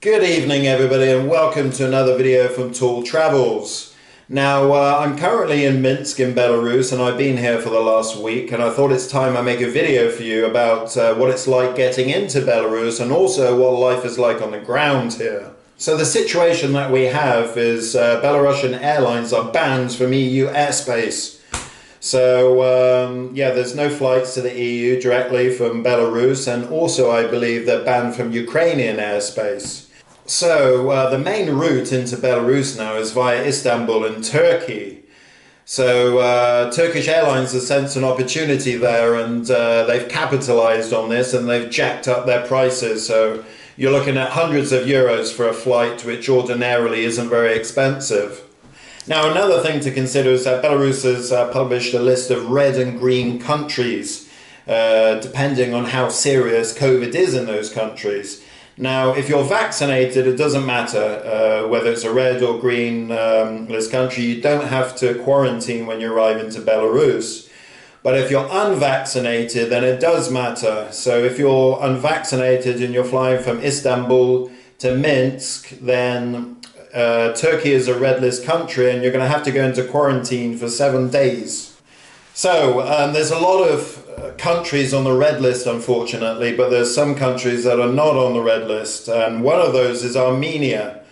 Good evening everybody and welcome to another video from Tool Travels. Now I'm currently in Minsk in Belarus and I've been here for the last week, and I thought it's time I make a video for you about what it's like getting into Belarus and also what life is like on the ground here. So the situation that we have is Belarusian airlines are banned from EU airspace. So yeah, there's no flights to the EU directly from Belarus, and also I believe they're banned from Ukrainian airspace. So the main route into Belarus now is via Istanbul and Turkey. So Turkish Airlines has sensed an opportunity there, and they've capitalized on this and they've jacked up their prices. So you're looking at hundreds of euros for a flight, which ordinarily isn't very expensive. Now, another thing to consider is that Belarus has published a list of red and green countries, depending on how serious COVID is in those countries. Now, if you're vaccinated, it doesn't matter whether it's a red or green list country. You don't have to quarantine when you arrive into Belarus. But if you're unvaccinated, then it does matter. So if you're unvaccinated and you're flying from Istanbul to Minsk, then Turkey is a red list country and you're going to have to go into quarantine for 7 days. So there's a lot of countries on the red list, unfortunately, but there's some countries that are not on the red list, and one of those is Armenia.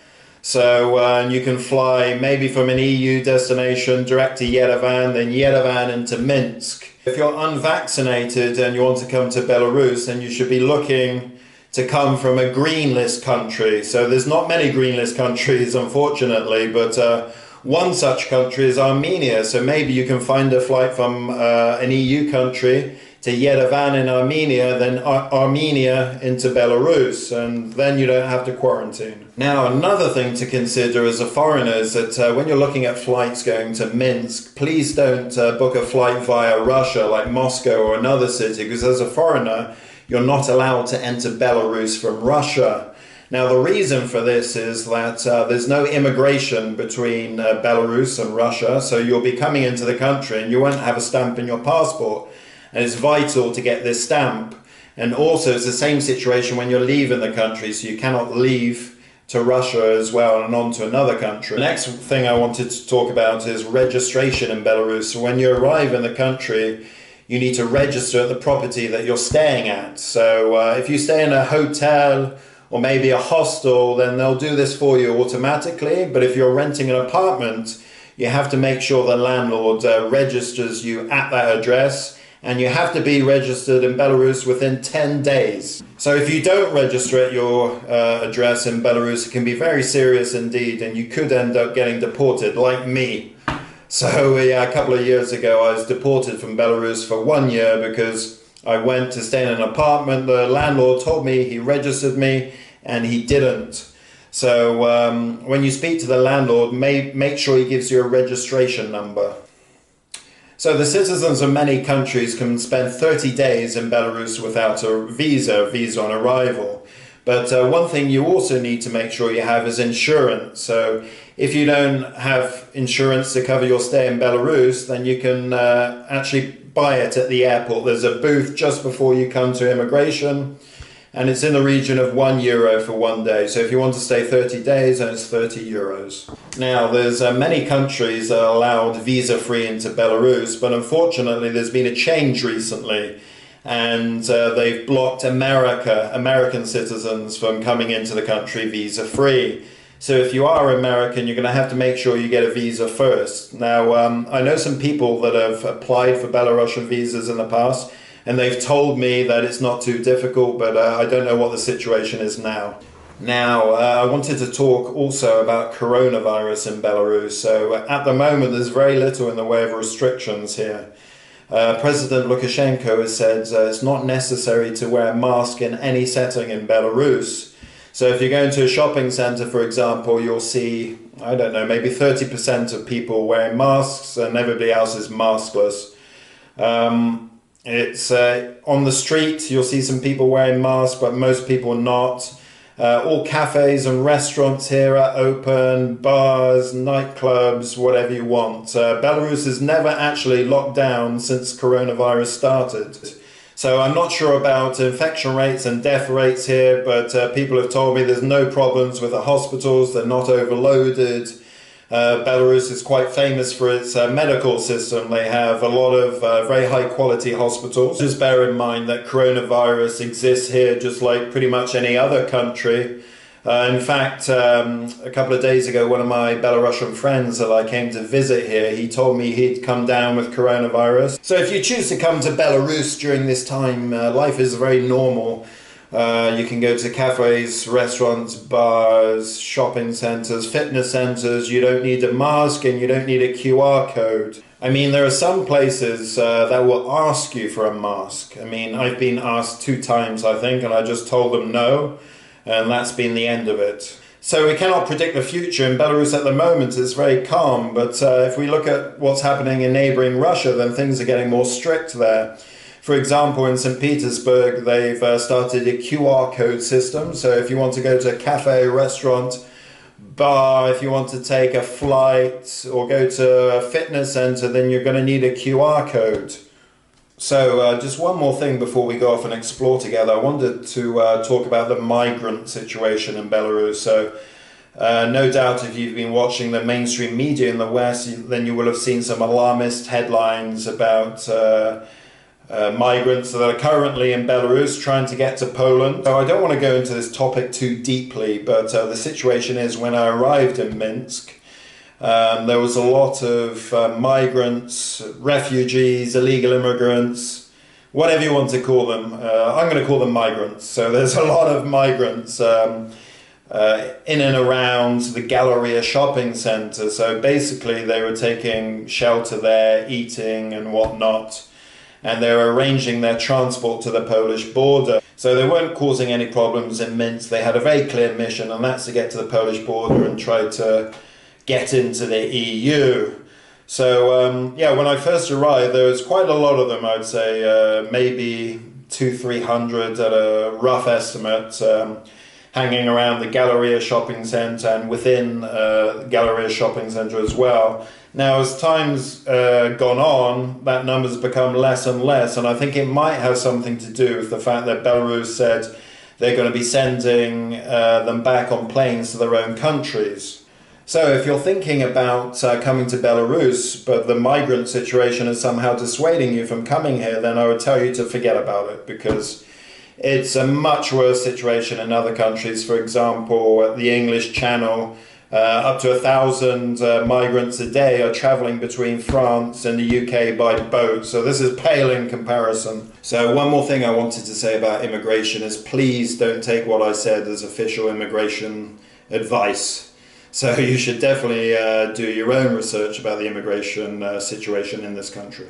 So you can fly maybe from an EU destination direct to Yerevan, then Yerevan into Minsk. If you're unvaccinated and you want to come to Belarus, then you should be looking to come from a green list country. So there's not many green list countries, unfortunately, but one such country is Armenia. So maybe you can find a flight from an EU country to Yerevan in Armenia, then Armenia into Belarus, and then you don't have to quarantine. Now, another thing to consider as a foreigner is that when you're looking at flights going to Minsk, please don't book a flight via Russia, like Moscow or another city, because as a foreigner, you're not allowed to enter Belarus from Russia. Now, the reason for this is that there's no immigration between Belarus and Russia, so you'll be coming into the country and you won't have a stamp in your passport. And it's vital to get this stamp. And also it's the same situation when you're leaving the country, so you cannot leave to Russia as well and on to another country. The next thing I wanted to talk about is registration in Belarus. So when you arrive in the country, you need to register at the property that you're staying at. So if you stay in a hotel or maybe a hostel, then they'll do this for you automatically. But if you're renting an apartment, you have to make sure the landlord registers you at that address. And you have to be registered in Belarus within 10 days. So if you don't register at your address in Belarus, it can be very serious indeed, and you could end up getting deported, like me. So yeah, a couple of years ago, I was deported from Belarus for 1 year because I went to stay in an apartment. The landlord told me he registered me, and he didn't. So when you speak to the landlord, make sure he gives you a registration number. So the citizens of many countries can spend 30 days in Belarus without a visa on arrival. But one thing you also need to make sure you have is insurance. So if you don't have insurance to cover your stay in Belarus, then you can actually buy it at the airport. There's a booth just before you come to immigration, and it's in the region of €1 for 1 day. So if you want to stay 30 days, then it's €30. Now, there's many countries that are allowed visa-free into Belarus, but unfortunately there's been a change recently, and they've blocked American citizens from coming into the country visa-free. So if you are American, you're going to have to make sure you get a visa first. Now, I know some people that have applied for Belarusian visas in the past, and they've told me that it's not too difficult, but I don't know what the situation is now. Now, I wanted to talk also about coronavirus in Belarus. So at the moment, there's very little in the way of restrictions here. President Lukashenko has said it's not necessary to wear a mask in any setting in Belarus. So if you go into a shopping center, for example, you'll see, I don't know, maybe 30% of people wearing masks and everybody else is maskless. It's on the street, you'll see some people wearing masks, but most people not. All cafes and restaurants here are open, bars, nightclubs, whatever you want. Belarus has never actually locked down since coronavirus started. So I'm not sure about infection rates and death rates here, but people have told me there's no problems with the hospitals, they're not overloaded. Belarus is quite famous for its medical system. They have a lot of very high quality hospitals. Just bear in mind that coronavirus exists here just like pretty much any other country. In fact, a couple of days ago, one of my Belarusian friends that I came to visit here, he told me he'd come down with coronavirus. So if you choose to come to Belarus during this time, life is very normal. You can go to cafes, restaurants, bars, shopping centers, fitness centers. You don't need a mask and you don't need a QR code. I mean, there are some places that will ask you for a mask. I mean, I've been asked 2 times, I think, and I just told them no. And that's been the end of it. So we cannot predict the future. In Belarus at the moment it's very calm, but if we look at what's happening in neighboring Russia, then things are getting more strict there. For example, in St. Petersburg, they've started a QR code system. So if you want to go to a cafe, restaurant, bar, if you want to take a flight or go to a fitness center, then you're going to need a QR code. So just one more thing before we go off and explore together. I wanted to talk about the migrant situation in Belarus. So no doubt if you've been watching the mainstream media in the West, then you will have seen some alarmist headlines about migrants that are currently in Belarus trying to get to Poland. So I don't want to go into this topic too deeply, but the situation is when I arrived in Minsk, there was a lot of migrants, refugees, illegal immigrants, whatever you want to call them. I'm going to call them migrants. So there's a lot of migrants in and around the Galleria shopping center. So basically they were taking shelter there, eating and whatnot, and they were arranging their transport to the Polish border. So they weren't causing any problems in Minsk. They had a very clear mission, and that's to get to the Polish border and try to get into the EU. So yeah, when I first arrived, there was quite a lot of them. I'd say maybe 200-300 at a rough estimate, hanging around the Galleria shopping centre and within Galleria shopping centre as well. Now, as time's gone on, that number's become less and less, and I think it might have something to do with the fact that Belarus said they're going to be sending them back on planes to their own countries. So if you're thinking about coming to Belarus, but the migrant situation is somehow dissuading you from coming here, then I would tell you to forget about it, because it's a much worse situation in other countries. For example, at the English Channel, up to 1,000 migrants a day are traveling between France and the UK by boat. So this is pale in comparison. So one more thing I wanted to say about immigration is please don't take what I said as official immigration advice. So you should definitely do your own research about the immigration situation in this country.